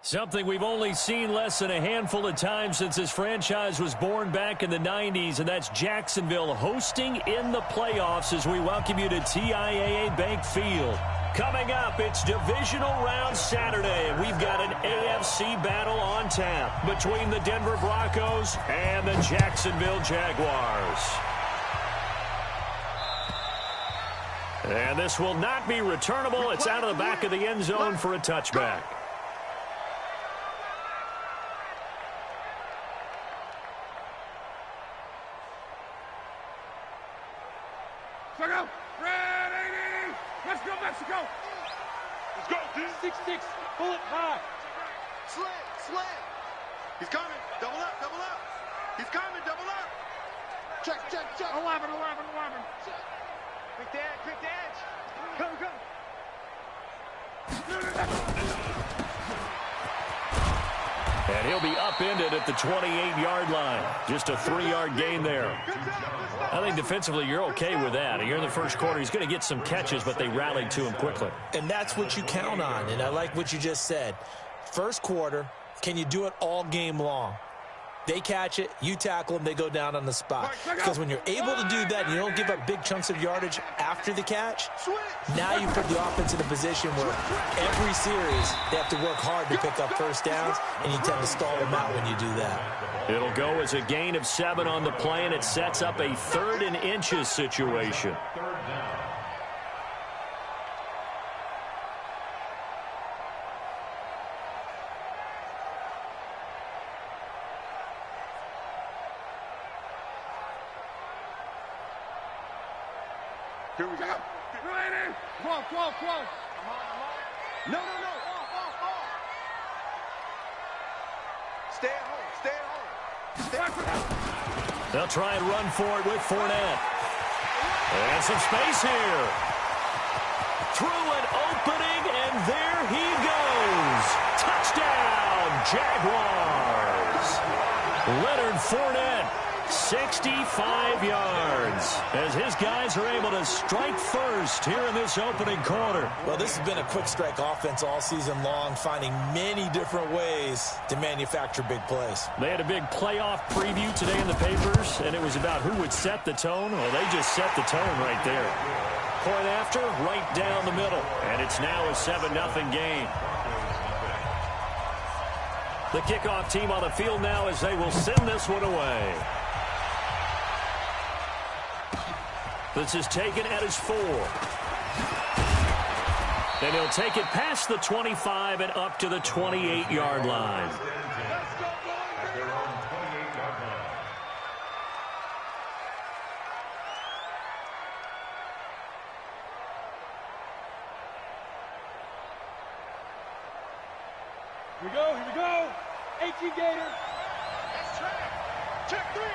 Something we've only seen less than a handful of times since this franchise was born back in the 90s, and that's Jacksonville hosting in the playoffs as we welcome you to TIAA Bank Field. Coming up, it's Divisional Round Saturday, and we've got an AFC battle on tap between the Denver Broncos and the Jacksonville Jaguars. And this will not be returnable. It's out of the back of the end zone for a touchback. Ready! Let's go, Mexico! Let's go, dude! 6-6, pull it high. Slam! He's coming, double up! He's coming, double up! Check! 11. Quick dash! Go! And he'll be upended at the 28-yard line. Just a 3-yard gain there. I think defensively you're okay with that. Here in the first quarter, he's going to get some catches, but they rallied to him quickly. And that's what you count on, and I like what you just said. First quarter, can you do it all game long? They catch it, you tackle them, they go down on the spot. Because when you're able to do that and you don't give up big chunks of yardage after the catch, now you put the offense in a position where every series they have to work hard to pick up first downs, and you tend to stall them out when you do that. It'll go as a gain of 7 on the play, and it sets up a 3rd and inches situation. Here we go. Ready? Close. No. Stay at home. They'll try and run for it with Fournette. And some space here. Through an opening, and there he goes. Touchdown, Jaguars. Leonard Fournette, 65 yards, as his guys are able to strike first here in this opening quarter. Well, this has been a quick strike offense all season long, finding many different ways to manufacture big plays. They had a big playoff preview today in the papers, and it was about who would set the tone. Well, they just set the tone right there. Point after, right down the middle, and it's now a 7-0 game. The kickoff team on the field now as they will send this one away. This is taken at his 4. And he'll take it past the 25 and up to the 28-yard line. Here we go. 18 Gator. That's track. Check three.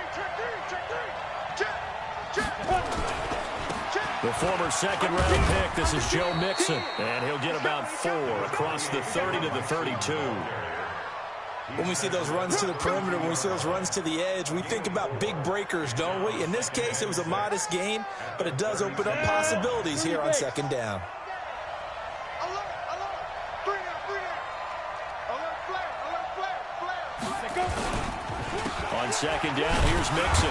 The former second-round pick, this is Joe Mixon. And he'll get about 4 across the 30 to the 32. When we see those runs to the perimeter, when we see those runs to the edge, we think about big breakers, don't we? In this case, it was a modest gain, but it does open up possibilities here on second down. On second down, here's Mixon.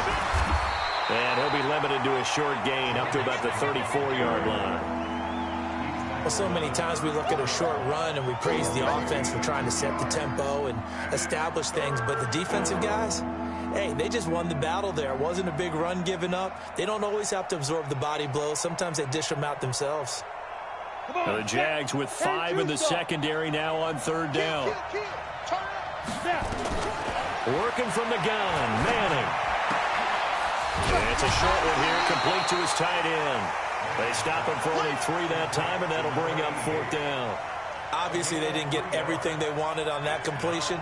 And he'll be limited to a short gain up to about the 34-yard line. Well, so many times we look at a short run and we praise the offense for trying to set the tempo and establish things, but the defensive guys, hey, they just won the battle there. It wasn't a big run given up. They don't always have to absorb the body blows. Sometimes they dish them out themselves. The Jags with 5 in the secondary now on third down. Working from the gun, Manning. And it's a short one here, complete to his tight end. They stop him for only 3 that time, and that'll bring up 4th down. Obviously, they didn't get everything they wanted on that completion,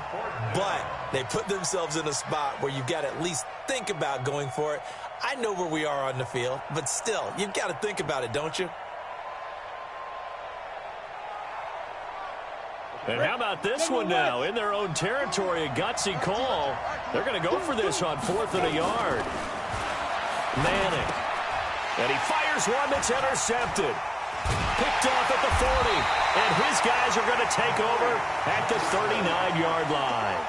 but they put themselves in a spot where you've got to at least think about going for it. I know where we are on the field, but still, you've got to think about it, don't you? And how about this one now? In their own territory, a gutsy call. They're going to go for this on 4th and a yard. Manning. And he fires one that's intercepted. Picked off at the 40. And his guys are going to take over at the 39-yard line.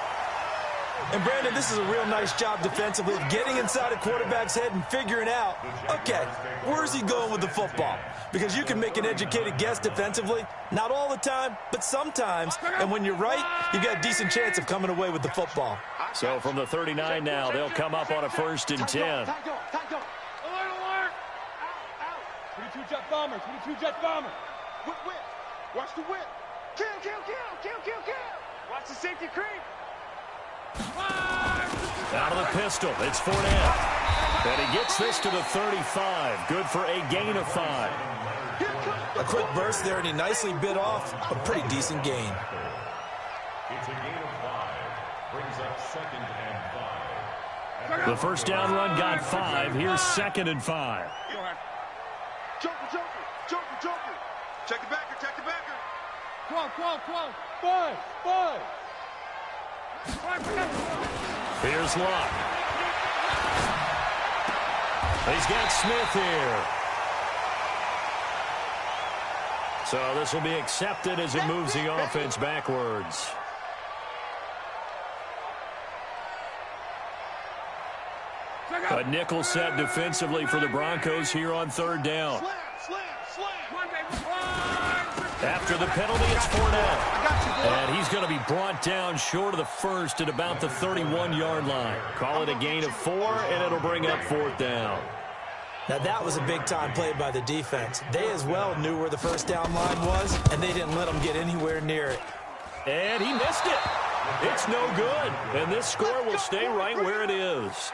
And, Brandon, this is a real nice job defensively of getting inside a quarterback's head and figuring out, okay, where's he going with the football? Because you can make an educated guess defensively, not all the time, but sometimes. And when you're right, you've got a decent chance of coming away with the football. So from the 39 now, they'll come up on a 1st and 10. Alert, alert! Out. 22 jet bomber, 22 jet bomber. Whip. Watch the whip. Kill. Watch the safety creep. Out of the pistol, it's Fournette. And he gets this to the 35. Good for a gain of 5. A quick burst there, and he nicely bit off a pretty decent gain. It's a gain of 5. Brings up 2nd and 5. The first down run got 5. Here's 2nd and 5. Joker. Check the backer. Come on. 5. Here's Luck. He's got Smith here. So this will be accepted as it moves the offense backwards. A nickel set defensively for the Broncos here on 3rd down. Slam. After the penalty, it's Fournette. And he's going to be brought down short of the 1st at about the 31-yard line. Call it a gain of 4, and it'll bring up 4th down. Now, that was a big-time play by the defense. They as well knew where the first down line was, and they didn't let them get anywhere near it. And he missed it. It's no good. And this score will stay right where it is.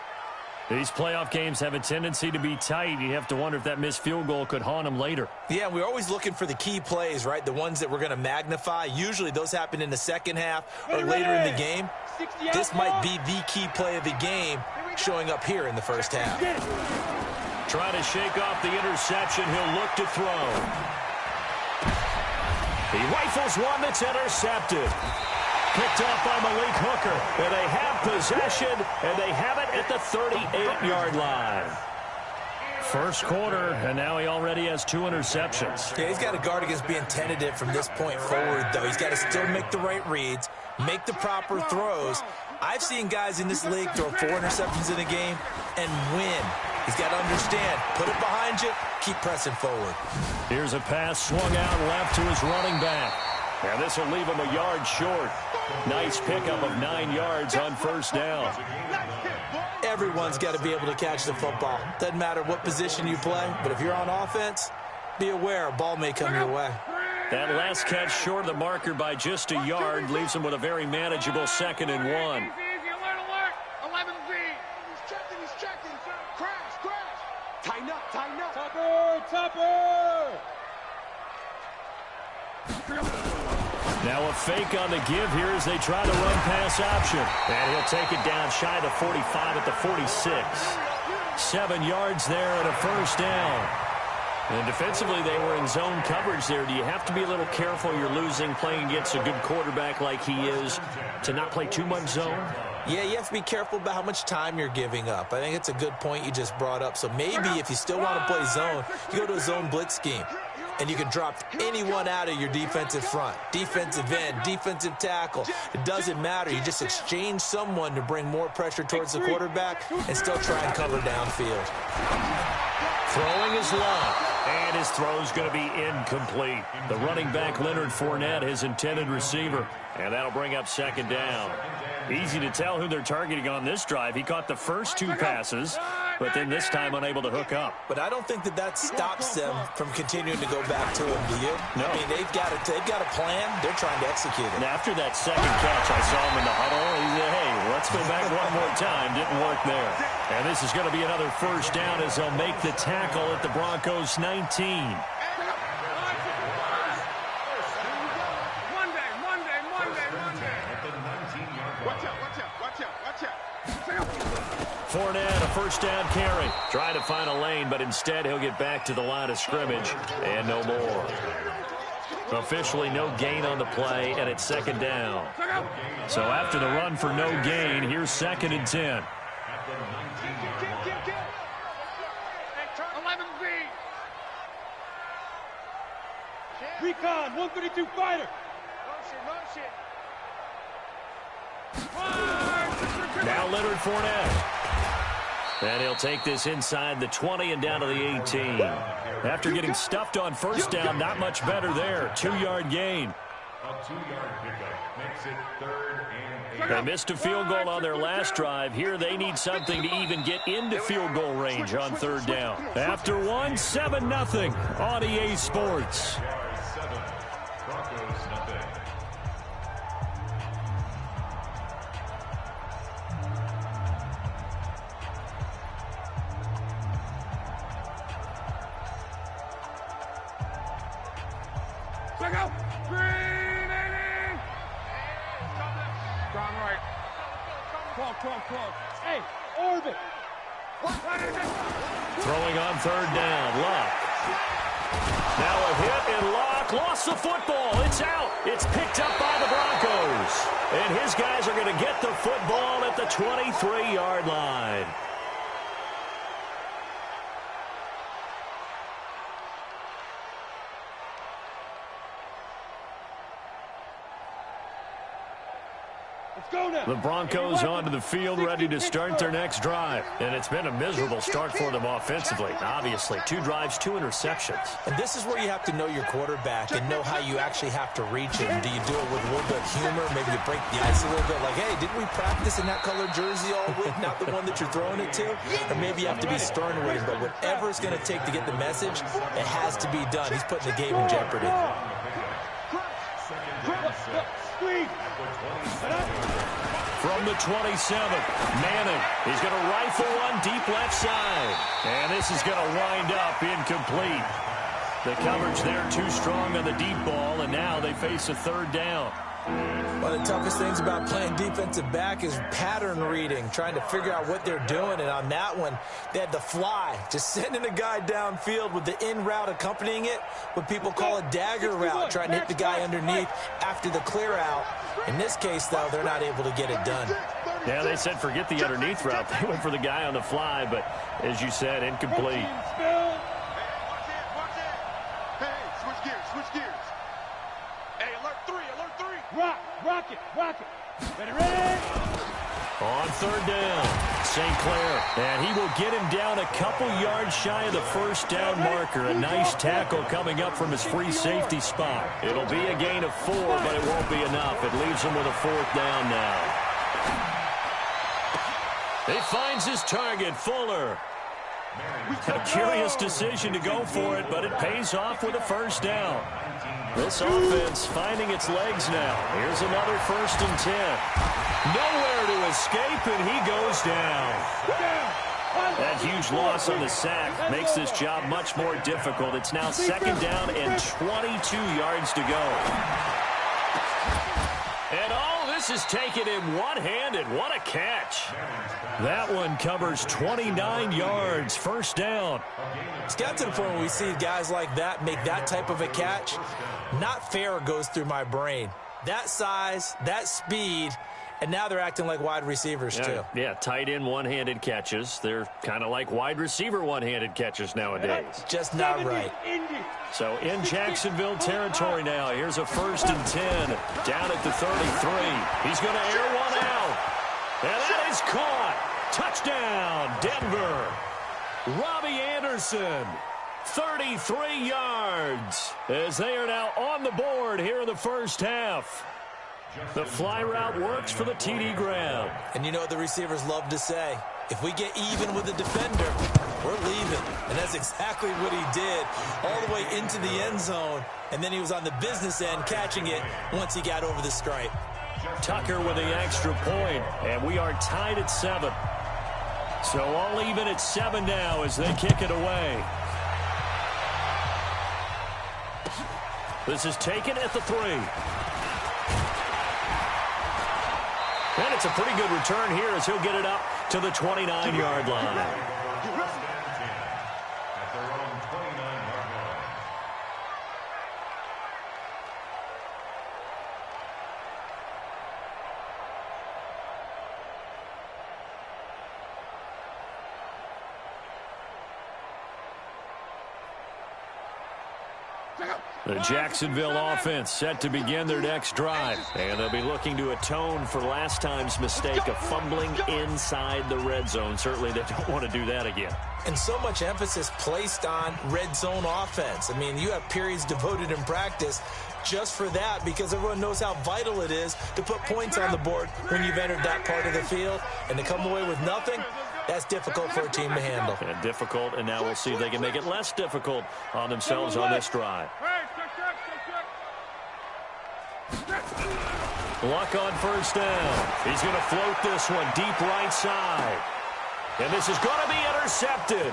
These playoff games have a tendency to be tight. You have to wonder if that missed field goal could haunt them later. Yeah, we're always looking for the key plays, right? The ones that we're going to magnify. Usually those happen in the second half or later in the game. This might be the key play of the game showing up here in the first half. Trying to shake off the interception. He'll look to throw. He rifles one that's intercepted. Picked off by Malik Hooker. And they have possession, and they have it at the 38-yard line. First quarter, and now he already has 2 interceptions. Yeah, he's got to guard against being tentative from this point forward, though. He's got to still make the right reads, make the proper throws. I've seen guys in this league throw 4 interceptions in a game and win. He's got to understand, put it behind you, keep pressing forward. Here's a pass swung out left to his running back. And this will leave him a yard short. Nice pickup of 9 yards on first down. Everyone's got to be able to catch the football. Doesn't matter what position you play, but if you're on offense, be aware a ball may come your way. That last catch short of the marker by just a yard leaves him with a very manageable 2nd and 1. Alert. 11Z. He's checking. Crash. Tighten up. Topper. Now a fake on the give here as they try to run pass option. And he'll take it down shy of the 45 at the 46. 7 yards there and a first down. And defensively, they were in zone coverage there. Do you have to be a little careful? You're losing playing against a good quarterback like he is to not play too much zone? Yeah, you have to be careful about how much time you're giving up. I think it's a good point you just brought up. So maybe if you still want to play zone, you go to a zone blitz scheme. And you can drop anyone out of your defensive front, defensive end, defensive tackle. It doesn't matter. You just exchange someone to bring more pressure towards the quarterback and still try and cover downfield. Throwing is Luck, and his throw is going to be incomplete. The running back, Leonard Fournette, his intended receiver, and that'll bring up 2nd down. Easy to tell who they're targeting on this drive. He caught the first 2 passes, but then this time unable to hook up. But I don't think that stops them from continuing to go back to him, do you? No. I mean, they've got a plan. They're trying to execute it. And after that second catch, I saw him in the huddle. He said, hey, let's go back one more time. Didn't work there. And this is going to be another first down as they'll make the tackle at the Broncos 19. Fournette, a first down carry. Trying to find a lane, but instead he'll get back to the line of scrimmage and no more. Officially no gain on the play, and it's 2nd down. So after the run for no gain, here's 2nd and 10. Recon, 132 fighter. Now Leonard Fournette. And he'll take this inside the 20 and down to the 18. After getting stuffed on first down, not much better there. 2-yard gain. A 2-yard pickup makes it 3rd and 8. They missed a field goal on their last drive. Here they need something to even get into field goal range on 3rd down. After one, 7-0 on EA Sports. Jaguars 7, Broncos nothing. Check out. Green, baby. Gone right. Close. Hey, orbit. Throwing on 3rd down, Luck. Now a hit, and Luck lost the football. It's out. It's picked up by the Broncos. And his guys are going to get the football at the 23-yard line. The Broncos onto the field ready to start their next drive. And it's been a miserable start for them offensively. Obviously, 2 drives, 2 interceptions. And this is where you have to know your quarterback and know how you actually have to reach him. Do you do it with a little bit of humor? Maybe you break the ice a little bit. Like, hey, didn't we practice in that colored jersey all week? Not the one that you're throwing it to? Or maybe you have to be stern with him. But whatever it's going to take to get the message, it has to be done. He's putting the game in jeopardy. From the 27th, Manning. He's going to rifle one deep left side. And this is going to wind up incomplete. The coverage there too strong on the deep ball, and now they face a 3rd down. One of the toughest things about playing defensive back is pattern reading, trying to figure out what they're doing. And on that one, they had the fly, just sending a guy downfield with the in route accompanying it, what people call a dagger route, trying to hit the guy underneath after the clear out. In this case, though, they're not able to get it done. Yeah, they said forget the underneath route. They went for the guy on the fly, but as you said, incomplete. Switch gears. Hey, alert 3. Rock it. Ready? On 3rd down, St. Clair. And he will get him down a couple yards shy of the first down marker. A nice tackle coming up from his free safety spot. It'll be a gain of 4, but it won't be enough. It leaves him with a 4th down now. He finds his target, Fuller. A curious decision to go for it, but it pays off with a 1st down. This offense finding its legs now. Here's another 1st and 10. Nowhere to escape, and he goes down. That huge loss on the sack makes this job much more difficult. It's now 2nd down and 22 yards to go. And all this is taken in one-handed. What a catch. That one covers 29 yards, 1st down. It's got to the point where we see guys like that make that type of a catch. Not fair goes through my brain. That size, that speed, and now they're acting like wide receivers too. Yeah, tight end one-handed catches. They're kind of like wide receiver one-handed catches nowadays. Just not right. So in Jacksonville territory now. Here's a 1st and 10 down at the 33. He's going to air one out. And that is caught. Touchdown, Denver. Robbie Anderson, 33 yards, as they are now on the board here in the 1st half. The fly route works for the TD grab. And you know what the receivers love to say? If we get even with the defender, we're leaving. And that's exactly what he did, all the way into the end zone. And then he was on the business end catching it once he got over the stripe. Tucker with the extra point, and we are tied at 7. So all even at 7 now as they kick it away. This is taken at the 3. And it's a pretty good return here as he'll get it up to the 29-yard line. At their own 29-yard line. Check out. The Jacksonville offense set to begin their next drive. And they'll be looking to atone for last time's mistake of fumbling inside the red zone. Certainly they don't want to do that again. And so much emphasis placed on red zone offense. I mean, you have periods devoted in practice just for that because everyone knows how vital it is to put points on the board when you've entered that part of the field. And to come away with nothing, that's difficult for a team to handle. And difficult, and now we'll see if they can make it less difficult on themselves on this drive. Luck on first down. He's going to float this one deep right side. And this is going to be intercepted.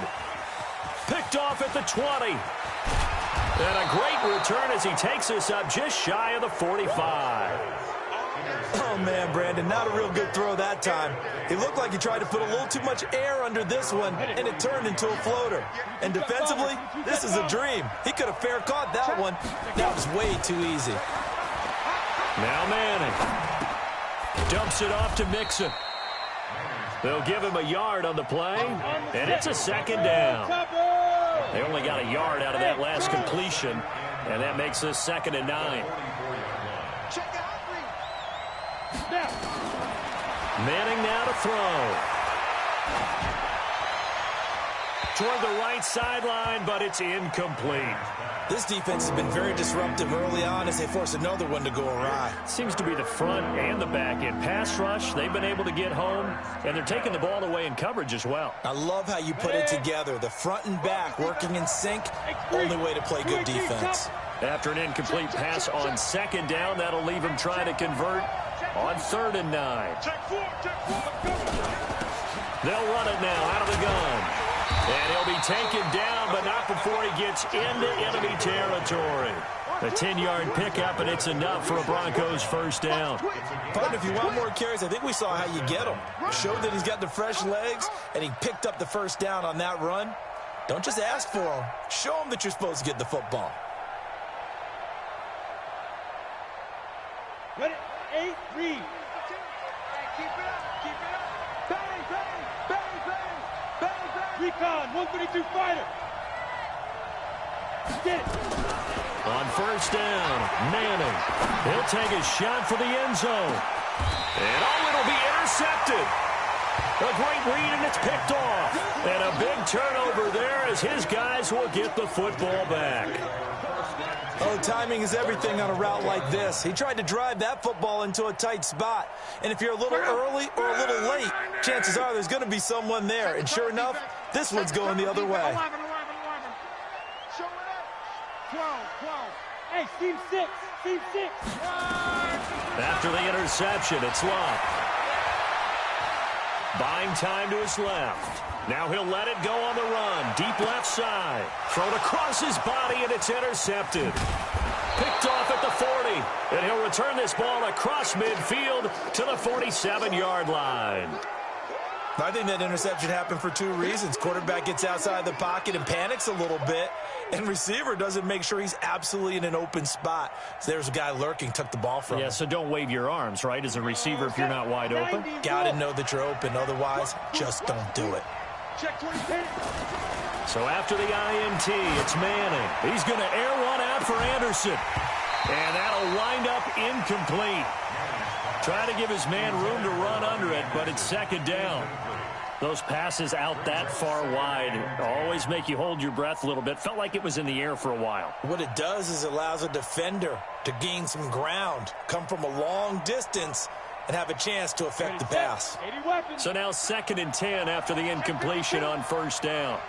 Picked off at the 20. And a great return as he takes us up just shy of the 45. Oh, man, Brandon, not a real good throw that time. It looked like he tried to put a little too much air under this one, and it turned into a floater. And defensively, this is a dream. He could have fair caught that one. That was way too easy. Now Manning dumps it off to Mixon. They'll give him a yard on the play, and it's a second down. They only got a yard out of that last completion, and that makes this 2nd and 9. Manning now to throw. Toward the right sideline, but it's incomplete. This defense has been very disruptive early on as they force another one to go awry. Seems to be the front and the back end. Pass rush, they've been able to get home, and they're taking the ball away in coverage as well. I love how you put it together. The front and back working in sync, only way to play good defense. After an incomplete pass on 2nd down, that'll leave him trying to convert on 3rd and 9. They'll run it now out of the gun. And he'll be taken down, but not before he gets into enemy territory. A 10-yard pickup, and it's enough for a Broncos first down. But if you want more carries, I think we saw how you get him. Showed that he's got the fresh legs, and he picked up the first down on that run. Don't just ask for him. Show him that you're supposed to get the football. Ready? 8, read. Keep it up. Keep it up. Bang, bang, bang, bang, bang, bang. Recon, 132 fighter. Get it. On first down, Manning. He'll take a shot for the end zone. And it'll be intercepted. A great read, and it's picked off. And a big turnover there as his guys will get the football back. Oh, timing is everything on a route like this. He tried to drive that football into a tight spot. And if you're a little early or a little late, chances are there's going to be someone there. And sure enough, this one's going the other way. 11. Show it up. 12. Hey, team 6. Team 6. After the interception, it's Luck. Buying time to his left. Now he'll let it go on the run. Deep left side. Thrown across his body, and it's intercepted. Picked off at the 40. And he'll return this ball across midfield to the 47-yard line. I think that interception happened for 2 reasons. Quarterback gets outside the pocket and panics a little bit, and receiver doesn't make sure he's absolutely in an open spot. So there's a guy lurking, took the ball from him. Yeah, so don't wave your arms, right, as a receiver if you're not wide open. Got to know that you're open. Otherwise, just don't do it. Check 2010. So after the INT, it's Manning. He's going to air one out for Anderson. And that'll wind up incomplete. Try to give his man room to run under it, but it's 2nd down. Those passes out that far wide always make you hold your breath a little bit. Felt like it was in the air for a while. What it does is it allows a defender to gain some ground, come from a long distance, and have a chance to affect the pass. So now 2nd and 10 after the incompletion on first down.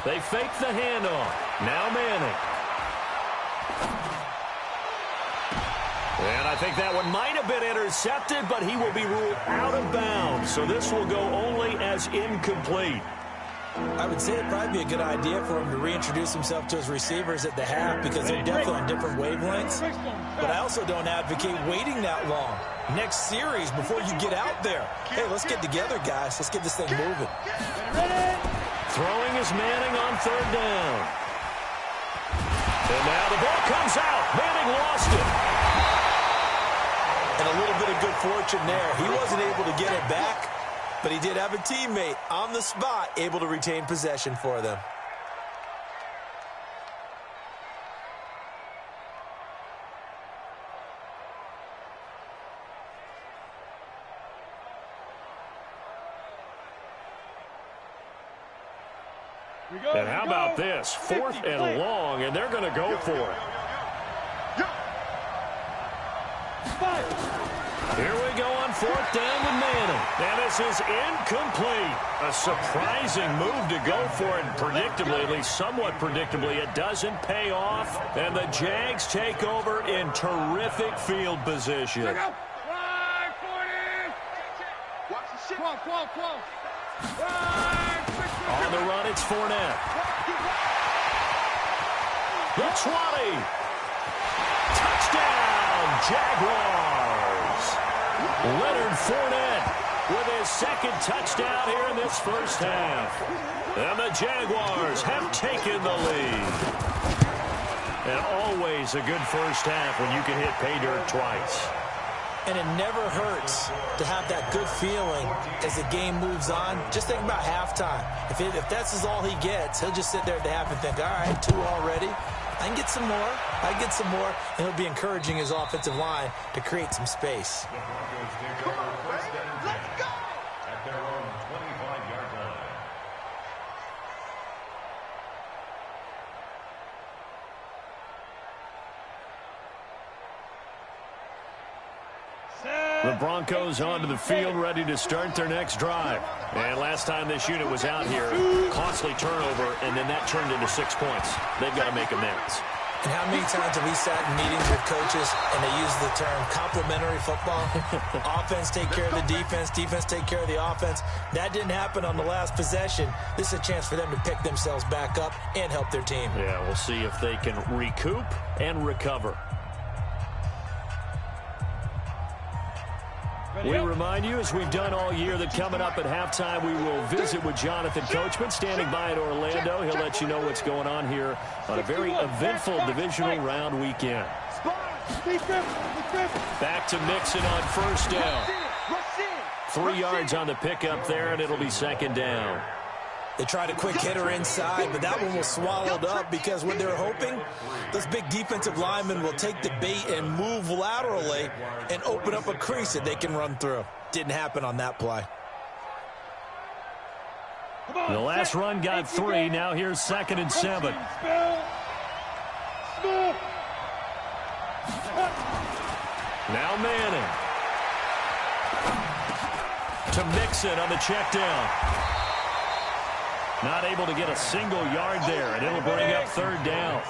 They fake the handoff. Now Manning. And I think that one might have been intercepted, but he will be ruled out of bounds. So this will go only as incomplete. I would say it'd probably be a good idea for him to reintroduce himself to his receivers at the half because they're definitely on different wavelengths. But I also don't advocate waiting that long. Next series, before you get out there, hey, let's get together, guys. Let's get this thing moving. Throwing is Manning on 3rd down. And now the ball comes out. Manning lost it. And a little bit of good fortune there. He wasn't able to get it back, but he did have a teammate on the spot able to retain possession for them. And how about this? 4th and long, and they're going to go for it. Here we go on 4th down to Manning. And this is incomplete. A surprising move to go for it. Predictably, at least somewhat predictably, it doesn't pay off. And the Jags take over in terrific field position. On the run, it's Fournette. The 20. Touchdown, Jaguars. Leonard Fournette with his 2nd touchdown here in this first half. And the Jaguars have taken the lead. And always a good first half when you can hit pay dirt twice. And it never hurts to have that good feeling as the game moves on. Just think about halftime. If that's all he gets, he'll just sit there at the half and think, all right, 2 already. I can get some more. I can get some more. And he'll be encouraging his offensive line to create some space. Come on, baby. Let's go. At their own 25-yard line. The Broncos onto the field, ready to start their next drive. And last time this unit was out here, costly turnover, and then that turned into 6 points. They've got to make amends. And how many times have we sat in meetings with coaches and they use the term complementary football? Offense take care of the defense, defense take care of the offense. That didn't happen on the last possession. This is a chance for them to pick themselves back up and help their team. Yeah, we'll see if they can recoup and recover. We remind you, as we've done all year, that coming up at halftime, we will visit with Jonathan Coachman, standing by in Orlando. He'll let you know what's going on here on a very eventful divisional round weekend. Back to Mixon on 1st down. 3 yards on the pickup there, and it'll be 2nd down. They tried a quick hitter inside, but that one was swallowed up because what they're hoping, those big defensive linemen will take the bait and move laterally and open up a crease that they can run through. Didn't happen on that play. The last run got 3. Now here's 2nd and 7. Now Manning. To Mixon on the check down. Not able to get a single yard there, and it'll bring up 3rd down.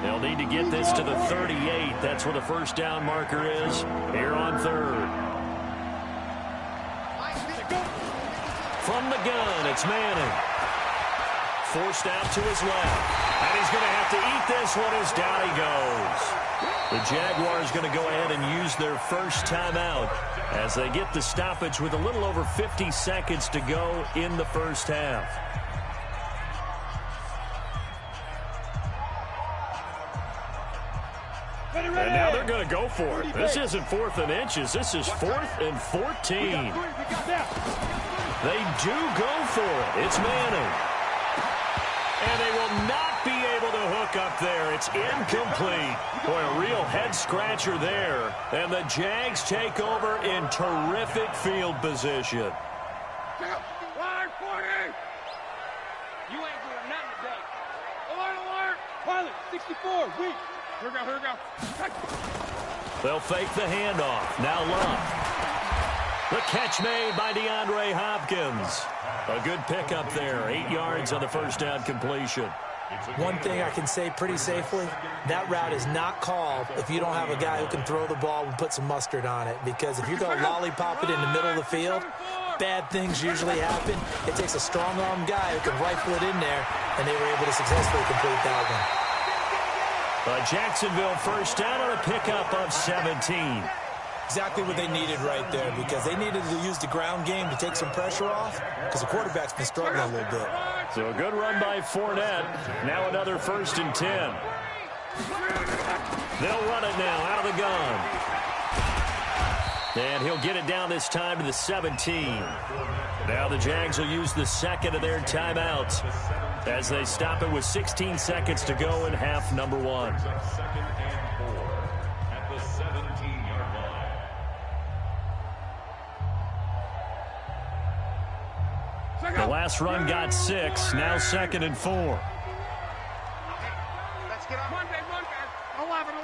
They'll need to get this to the 38. That's where the 1st down marker is here on 3rd. From the gun, it's Manning. Forced out to his left. And he's going to have to eat this one as down he goes. The Jaguars going to go ahead and use their first timeout as they get the stoppage with a little over 50 seconds to go in the first half. And now they're going to go for it. This isn't 4th and inches. This is 4th and 14. They do go for it. It's Manning. And they will not be able to hook up there. It's incomplete. Boy, a real head-scratcher there. And the Jags take over in terrific field position. Line 40. You ain't doing nothing today. Alert. Pilot, 64, weak. Here we go. They'll fake the handoff. Now Love. The catch made by DeAndre Hopkins. A good pickup there. 8 yards on the 1st down completion. One thing I can say pretty safely, that route is not called if you don't have a guy who can throw the ball and put some mustard on it. Because if you're going to lollipop it in the middle of the field, bad things usually happen. It takes a strong-arm guy who can rifle it in there, and they were able to successfully complete that one. Jacksonville 1st down on a pickup of 17. Exactly what they needed right there, because they needed to use the ground game to take some pressure off, because the quarterback's been struggling a little bit. So a good run by Fournette. Now another 1st and 10. They'll run it now out of the gun. And he'll get it down this time to the 17. Now the Jags will use the 2nd of their timeouts as they stop it with 16 seconds to go in half number 1. 2nd and 4 at the 17-yard line. The last run got 6. Now 2nd and 4. Let's get on Monday. 11.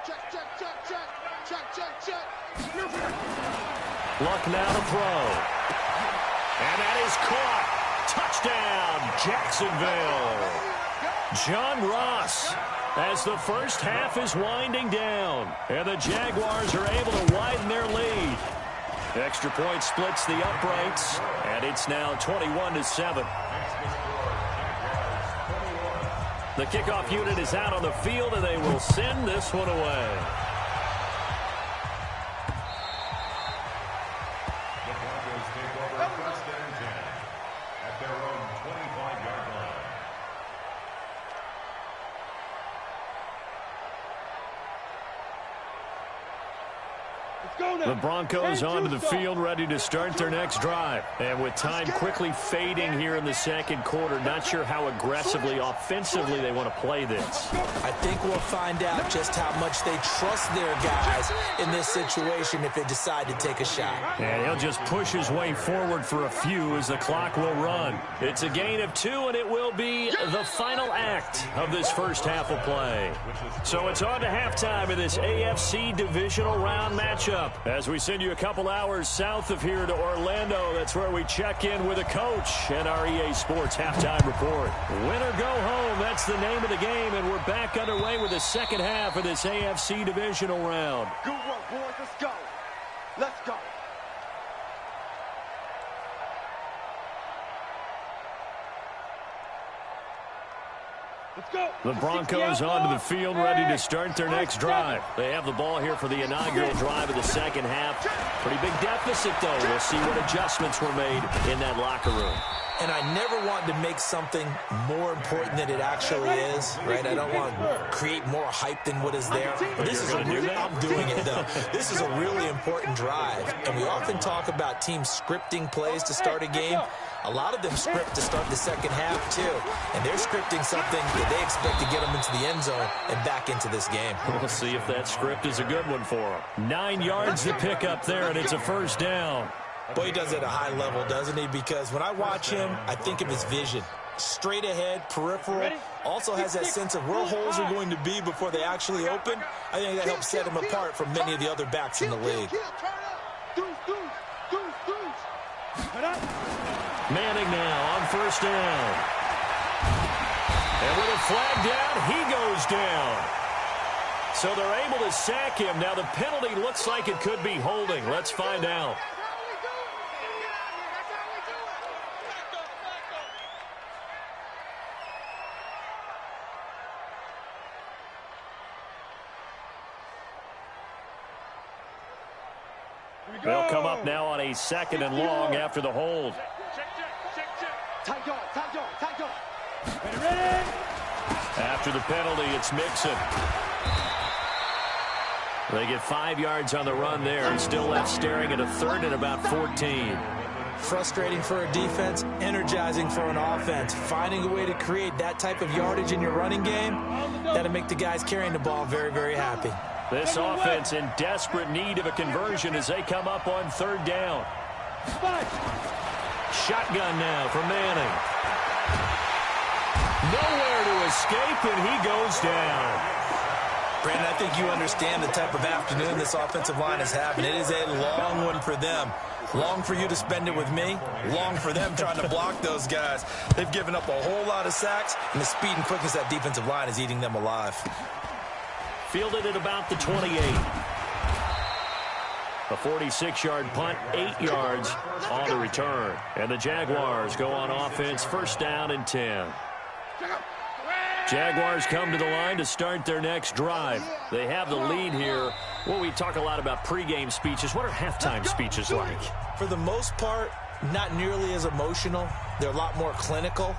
Check. Luck now to throw. And that is caught. Touchdown, Jacksonville. John Ross, as the first half is winding down, and the Jaguars are able to widen their lead. Extra point splits the uprights, and it's now 21-7. The kickoff unit is out on the field, and they will send this one away. The Broncos take over 1st and 10 at their own 25-yard line. The Broncos onto the field, ready to start their next drive. And with time quickly fading here in the 2nd quarter, not sure how aggressively, offensively they want to play this. I think we'll find out just how much they trust their guys in this situation if they decide to take a shot. And he'll just push his way forward for a few as the clock will run. It's a gain of 2, and it will be the final act of this first half of play. So it's on to halftime in this AFC divisional round matchup. As we send you a couple hours south of here to Orlando, that's where we check in with a coach and our EA Sports halftime report. Win or go home, that's the name of the game, and we're back underway with the second half of this AFC divisional round. Good work, boys. Let's go. The Broncos onto the field, ready to start their next drive. They have the ball here for the inaugural drive of the second half. Pretty big deficit, though. We'll see what adjustments were made in that locker room. And I never want to make something more important than it actually is, right? I don't want to create more hype than what is there. But this is I'm doing it, though. This is a really important drive. And we often talk about teams scripting plays to start a game. A lot of them script to start the second half, too. And they're scripting something that they expect to get them into the end zone and back into this game. We'll see if that script is a good one for them. 9 yards to pick up there, and it's a first down. Boy, he does it at a high level, doesn't he? Because when I watch him, I think of his vision. Straight ahead, peripheral, also has that sense of where holes are going to be before they actually open. I think that helps set him apart from many of the other backs in the league. Manning now on first down. And with a flag down, he goes down. So they're able to sack him. Now the penalty looks like it could be holding. Let's find out. They'll come up now on a 2nd and long after the hold. After the penalty, it's Mixon. They get 5 yards on the run there and still left staring at a 3rd and about 14. Frustrating for a defense, energizing for an offense. Finding a way to create that type of yardage in your running game, that'll make the guys carrying the ball very, very happy. This offense in desperate need of a conversion as they come up on 3rd down. Shotgun now for Manning. Nowhere to escape, and he goes down. Brandon, I think you understand the type of afternoon this offensive line is having. It is a long one for them. Long for you to spend it with me. Long for them trying to block those guys. They've given up a whole lot of sacks, and the speed and quickness of that defensive line is eating them alive. Fielded at about the 28. A 46-yard punt, 8 yards on the return. And the Jaguars go on offense, first down and 10. Jaguars come to the line to start their next drive. They have the lead here. Well, we talk a lot about pregame speeches. What are halftime speeches like? For the most part, not nearly as emotional. They're a lot more clinical.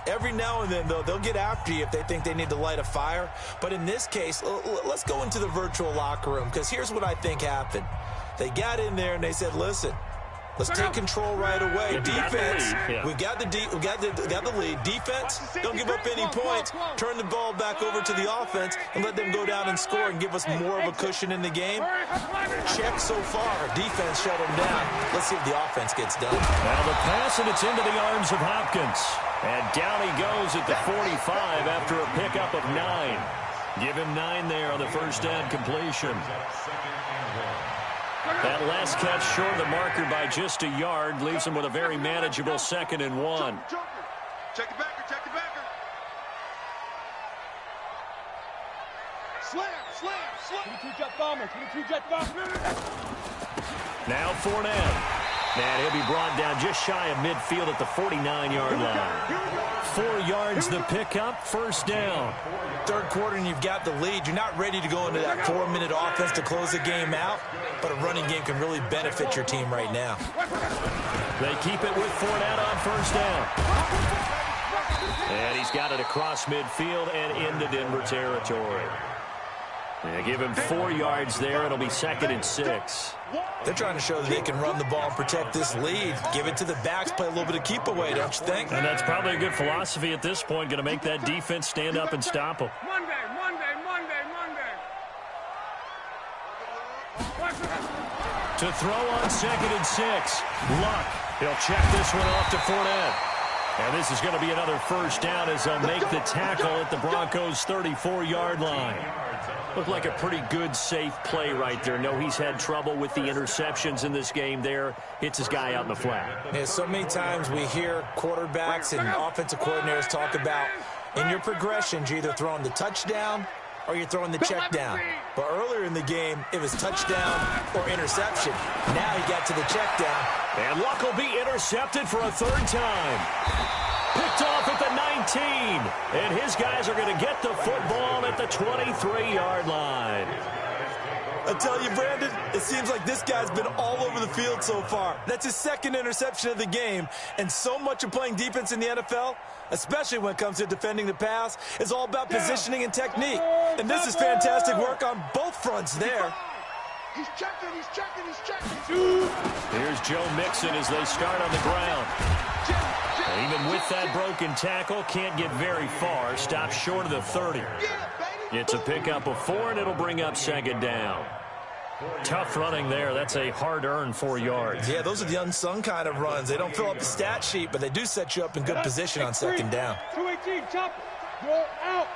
Every now and then, though, they'll get after you if they think they need to light a fire. But in this case, let's go into the virtual locker room, because here's what I think happened. They got in there and they said, listen, Let's take control right away. Defense, we got the lead. Defense, don't give up any points. Turn the ball back over to the offense and let them go down and score and give us more of a cushion in the game. Check so far. Defense shut them down. Let's see if the offense gets done. Now the pass, and it's into the arms of Hopkins. And down he goes at the 45 after a pickup of 9. Give him 9 there on the first down completion. That last catch short of the marker by just a yard leaves him with a very manageable 2nd and 1. Check the backer, check the backer. Slam. 22-jet bomber, 22-jet bomber. Now Fournette. And he'll be brought down just shy of midfield at the 49-yard line. 4 yards the pickup, first down. Third quarter and you've got the lead. You're not ready to go into that 4-minute offense to close the game out, but a running game can really benefit your team right now. They keep it with Fournette on first down. And he's got it across midfield and into Denver territory. They give him 4 yards there. It'll be 2nd and 6. They're trying to show that they can run the ball and protect this lead. Give it to the backs, play a little bit of keep away, don't you think? And that's probably a good philosophy at this point. Going to make that defense stand up and stop them. Monday. To throw on 2nd and 6. Luck. He'll check this one off to Fournette. And this is going to be another first down as they'll make the tackle at the Broncos' 34-yard line. Looked like a pretty good, safe play right there. No, he's had trouble with the interceptions in this game there. Hits his guy out in the flat. Yeah, so many times we hear quarterbacks and offensive coordinators talk about in your progressions, you're either throwing the touchdown or you're throwing the check down. But earlier in the game, it was touchdown or interception. Now he got to the check down. And Luck will be intercepted for a 3rd time. Picked off at the 19. And his guys are going to get the football at the 23-yard line. I tell you, Brandon, it seems like this guy's been all over the field so far. That's his 2nd interception of the game. And so much of playing defense in the NFL, especially when it comes to defending the pass, is all about positioning and technique. And this is fantastic work on both fronts there. He's checking. Here's Joe Mixon as they start on the ground. Even with that broken tackle, can't get very far. Stops short of the 30. It's a pickup of 4, and it'll bring up 2nd down. Tough running there. That's a hard-earned 4 yards. Yeah, those are the unsung kind of runs. They don't fill up the stat sheet, but they do set you up in good position on 2nd down. 218, chop. Go out.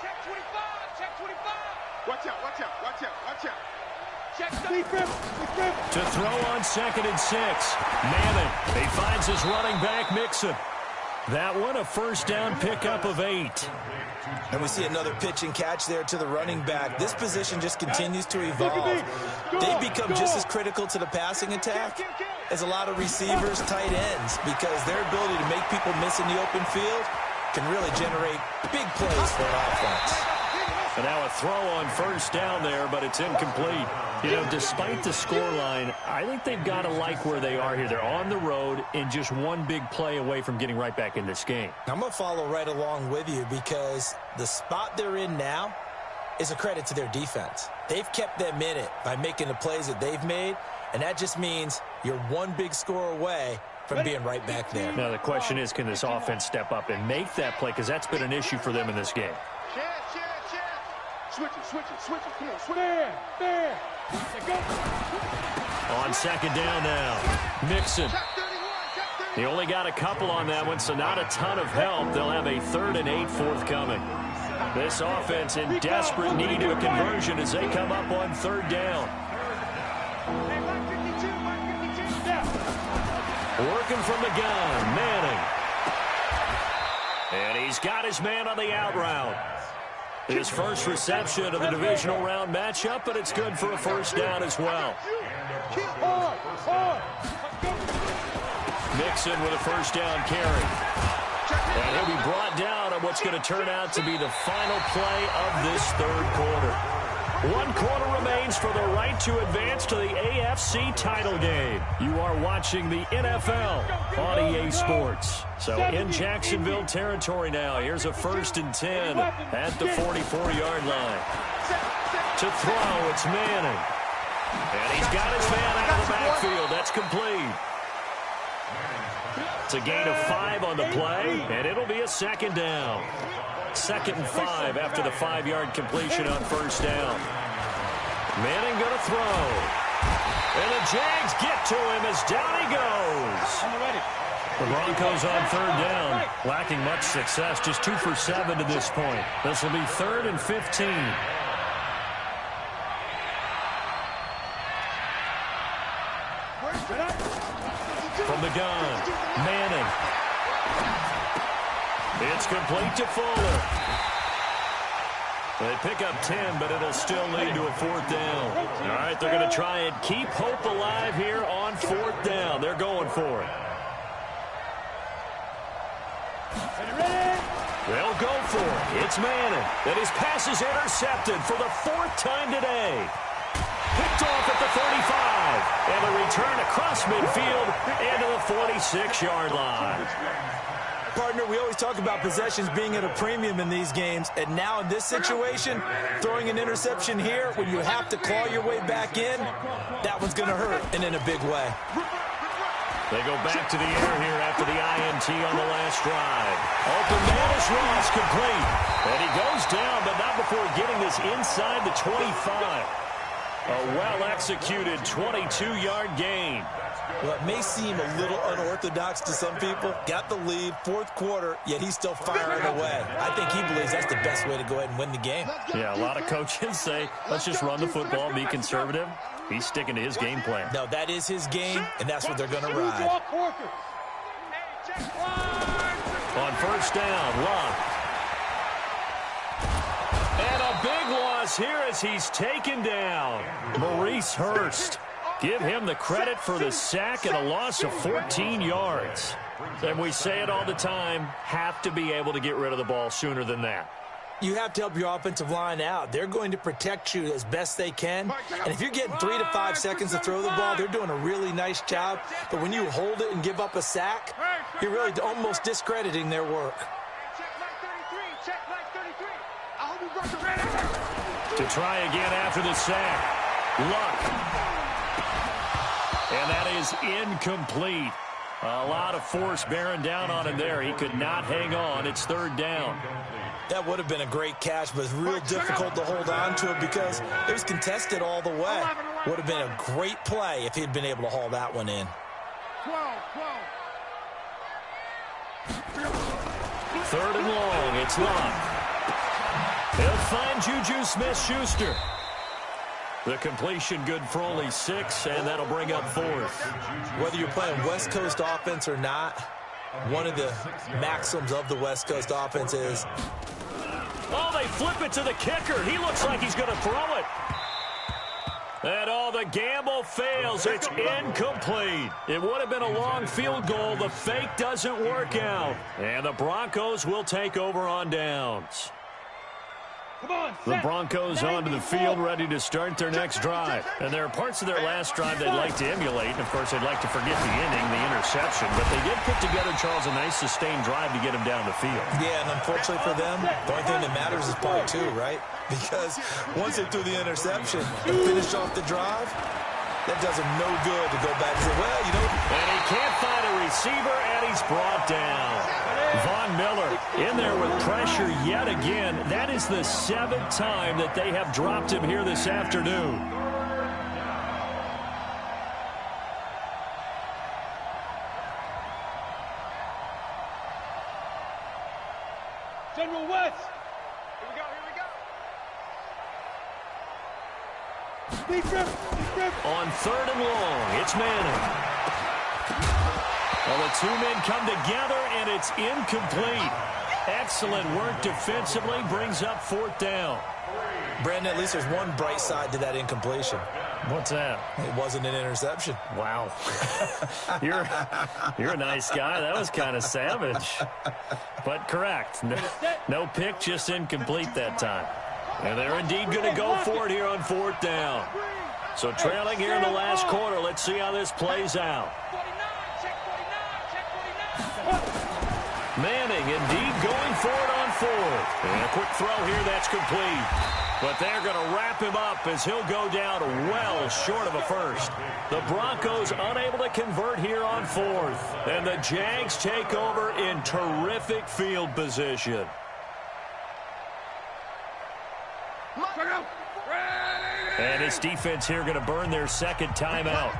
Check 25. Watch out. Check To throw on 2nd and 6. Manning. He finds his running back, Mixon. That one, a first down pickup of 8. And we see another pitch and catch there to the running back. This position just continues to evolve. They become just as critical to the passing attack as a lot of receivers, tight ends, because their ability to make people miss in the open field can really generate big plays for an offense. And now a throw on first down there, but it's incomplete. You know, despite the scoreline, I think they've got to like where they are here. They're on the road and just one big play away from getting right back in this game. I'm going to follow right along with you because the spot they're in now is a credit to their defense. They've kept them in it by making the plays that they've made, and that just means you're one big score away from being right back there. Now the question is, can this offense step up and make that play? Because that's been an issue for them in this game. Switch it. Come on, switch. There. On 2nd down now. Mixon. He only got a couple on that one, so not a ton of help. They'll have a 3rd and 8 forthcoming. This offense in desperate need of a conversion as they come up on 3rd down. Working from the gun, Manning. And he's got his man on the out route. His first reception of the divisional round matchup, but it's good for a first down as well. Mixon with a first down carry. And he'll be brought down on what's going to turn out to be the final play of this 3rd quarter. 1 quarter remains for the right to advance to the AFC title game. You are watching the NFL on EA Sports. So in Jacksonville territory now. Here's a 1st and 10 at the 44-yard line. To throw, it's Manning. And he's got his man out of the backfield. That's complete. a gain of 5 on the play, and it'll be a second down. 2nd and 5 after the 5-yard completion on first down. Manning going to throw. And the Jags get to him as down he goes. The Broncos on 3rd down, lacking much success, just 2 for 7 to this point. This will be 3rd and 15. From the gun, Manning. It's complete to Fuller. They pick up 10, but it'll still lead to a 4th down. All right, they're going to try and keep hope alive here on 4th down. They're going for it. They'll go for it. It's Manning. And his pass is intercepted for the 4th time today. Picked off at the 35. And a return across midfield into the 46-yard line. Partner, we always talk about possessions being at a premium in these games, and now in this situation, throwing an interception here when you have to claw your way back in, that one's going to hurt, and in a big way. They go back to the air here after the INT on the last drive. Open man is Ross, complete. And he goes down, but not before getting this inside the 25. A well-executed 22-yard gain. Well, it may seem a little unorthodox to some people. Got the lead, 4th quarter, yet he's still firing away. I think he believes that's the best way to go ahead and win the game. Yeah, a lot of coaches say, let's just run the football and be conservative. He's sticking to his game plan. No, that is his game, and that's what they're going to ride. On first down, Love. And a big loss here as he's taken down. Maurice Hurst. Give him the credit for the sack and a loss of 14 yards. And we say it all the time, have to be able to get rid of the ball sooner than that. You have to help your offensive line out. They're going to protect you as best they can. And if you're getting 3 to 5 seconds to throw the ball, they're doing a really nice job. But when you hold it and give up a sack, you're really almost discrediting their work. To try again after the sack. Luck. And that is incomplete. A lot of force bearing down on him there. He could not hang on. It's 3rd down. That would have been a great catch, but it's real difficult to hold on to it because it was contested all the way. Would have been a great play if he'd been able to haul that one in. 3rd and long. It's Luck. He'll find Juju Smith-Schuster. The completion good for only 6, and that'll bring up 4th. Whether you're playing West Coast offense or not, one of the maxims of the West Coast offense is... Oh, they flip it to the kicker. He looks like he's going to throw it. And the gamble fails. It's incomplete. It would have been a long field goal. The fake doesn't work out. And the Broncos will take over on downs. The Broncos onto the field, ready to start their next drive. And there are parts of their last drive they'd like to emulate. And, of course, they'd like to forget the inning, the interception. But they did put together, Charles, a nice sustained drive to get him down the field. Yeah, and unfortunately for them, the only thing that matters is part 2, right? Because once they threw the interception and finished off the drive, that does him no good to go back and say, well, you know. And he can't find a receiver, and he's brought down. Von Miller in there with pressure yet again. That is the 7th time that they have dropped him here this afternoon. General West. Here we go. On 3rd and long, it's Manning. Well, the 2 men come together, and it's incomplete. Excellent work defensively, brings up 4th down. Brandon, at least there's one bright side to that incompletion. What's that? It wasn't an interception. Wow. You're a nice guy. That was kind of savage. But correct. No pick, just incomplete that time. And they're indeed going to go for it here on 4th down. So trailing here in the last quarter. Let's see how this plays out. Manning indeed going for it on 4th. And a quick throw here that's complete. But they're going to wrap him up as he'll go down well short of a first. The Broncos unable to convert here on 4th. And the Jags take over in terrific field position. And this defense here going to burn their second timeout.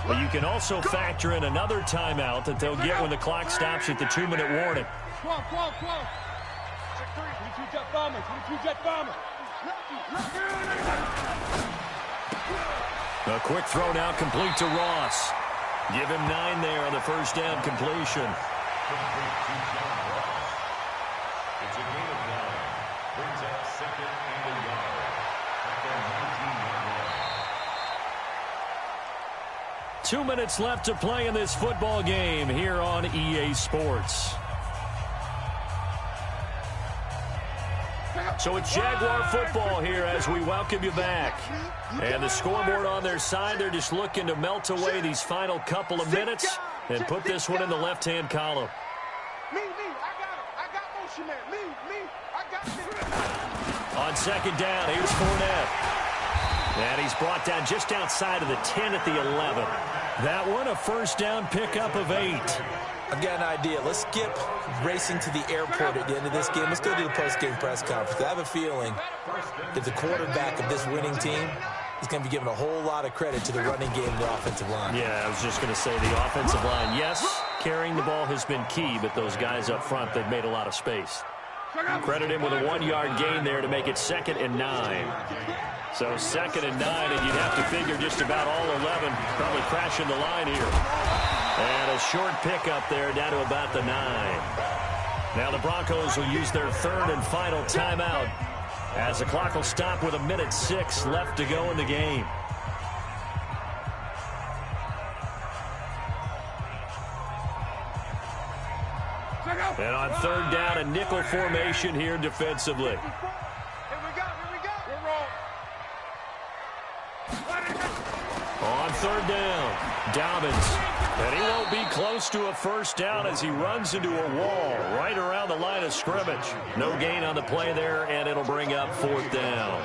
But you can also factor in another timeout that they'll get when the clock stops at the 2-minute warning. A quick throw now complete to Ross. Give him 9 there on the first down completion. It's a gain of 9. Brings up 2nd and a yard. At their 19-yard line. 2 minutes left to play in this football game here on EA Sports. So it's Jaguar football here as we welcome you back. And the scoreboard on their side, they're just looking to melt away these final couple of minutes and put this one in the left-hand column. On second down, here's Fournette. And he's brought down just outside of the 10 at the 11. That one, a first down pickup of 8. I've got an idea. Let's skip racing to the airport at the end of this game. Let's go to the post-game press conference. I have a feeling that the quarterback of this winning team is going to be given a whole lot of credit to the running game and the offensive line. Yeah, I was just going to say the offensive line. Yes, carrying the ball has been key, but those guys up front, they've made a lot of space. Credit him with a 1-yard gain there to make it 2nd and 9. So 2nd and 9, and you'd have to figure just about all 11 probably crashing the line here. And a short pickup there down to about the 9. Now the Broncos will use their 3rd and final timeout as the clock will stop with 1:06 left to go in the game. And on 3rd down, a nickel formation here defensively. On 3rd down, Dobbins. And he won't be close to a first down as he runs into a wall right around the line of scrimmage. No gain on the play there, and it'll bring up 4th down.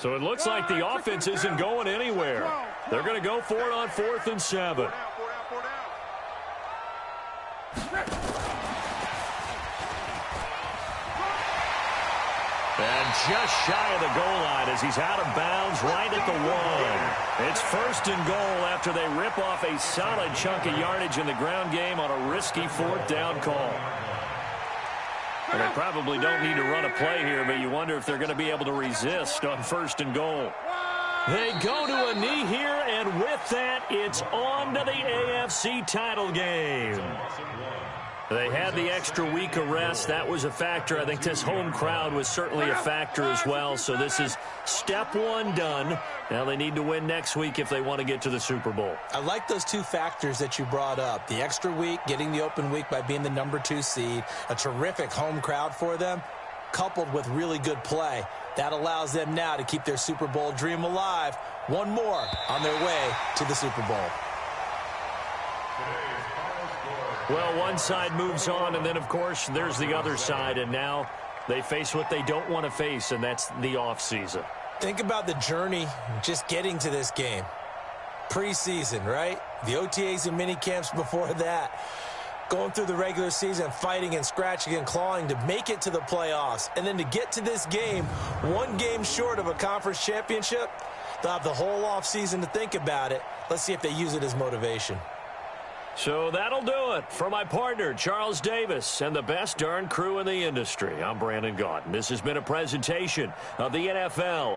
So it looks like the offense isn't going anywhere. They're going to go for it on 4th and 7. And just shy of the goal line as he's out of bounds right at the 1. It's 1st and goal after they rip off a solid chunk of yardage in the ground game on a risky 4th down call. Well, they probably don't need to run a play here, but you wonder if they're going to be able to resist on 1st and goal. They go to a knee here, and with that, it's on to the AFC title game. They had the extra week of rest. That was a factor. I think this home crowd was certainly a factor as well. So this is step 1 done. Now they need to win next week if they want to get to the Super Bowl. I like those 2 factors that you brought up. The extra week, getting the open week by being the number 2 seed, a terrific home crowd for them, coupled with really good play. That allows them now to keep their Super Bowl dream alive. One more on their way to the Super Bowl. Well, one side moves on, and then, of course, there's the other side, and now they face what they don't want to face, and that's the offseason. Think about the journey just getting to this game. Preseason, right? The OTAs and mini camps before that. Going through the regular season, fighting and scratching and clawing to make it to the playoffs. And then to get to this game, 1 game short of a conference championship, they'll have the whole offseason to think about it. Let's see if they use it as motivation. So that'll do it for my partner, Charles Davis, and the best darn crew in the industry. I'm Brandon Gaudin. This has been a presentation of the NFL.